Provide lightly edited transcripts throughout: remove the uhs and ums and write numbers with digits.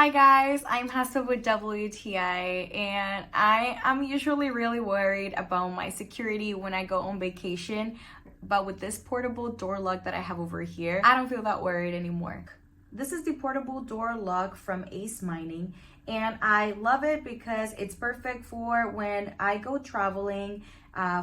Hi guys, I'm Hassa with WTI, and I am usually really worried about my security when I go on vacation, but with this portable door lock that I have over here, I don't feel that worried anymore. This is the portable door lock from AceMining, and I love it because it's perfect for when I go traveling.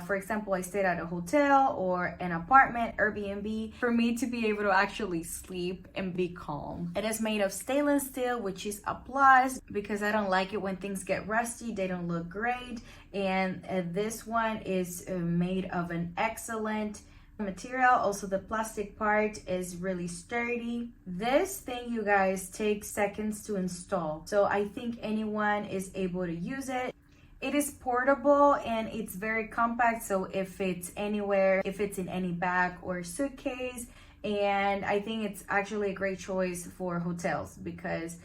For example, I stayed at a hotel or an apartment, Airbnb, for me to be able to actually sleep and be calm. It is made of stainless steel, which is a plus because I don't like it when things get rusty. They don't look great. And this one is made of an excellent material. Also, the plastic part is really sturdy. This thing, you guys, takes seconds to install, so I think anyone is able to use it. It is portable and it's very compact, so if it's anywhere, if it's in any bag or suitcase, and I think it's actually a great choice for hotels because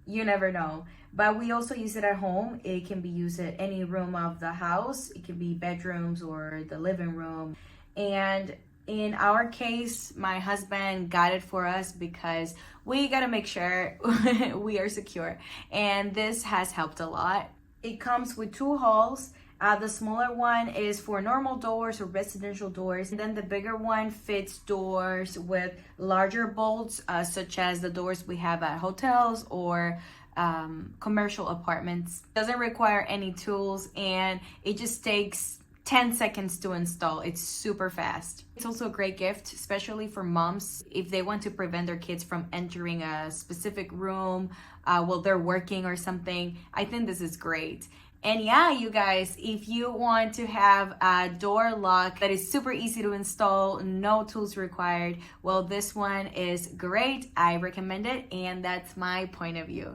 you never know. But we also use it at home. It can be used at any room of the house. It can be bedrooms or the living room. And in our case, my husband got it for us because we got to make sure we are secure, and this has helped a lot. It comes with two holes. The smaller one is for normal doors or residential doors, and then the bigger one fits doors with larger bolts, such as the doors we have at hotels or commercial apartments. Doesn't require any tools, and it just takes 10 seconds to install. It's super fast. It's also a great gift, especially for moms if they want to prevent their kids from entering a specific room while they're working or something. I think this is great. And yeah, you guys, if you want to have a door lock that is super easy to install, no tools required, well, this one is great. I recommend it, and that's my point of view.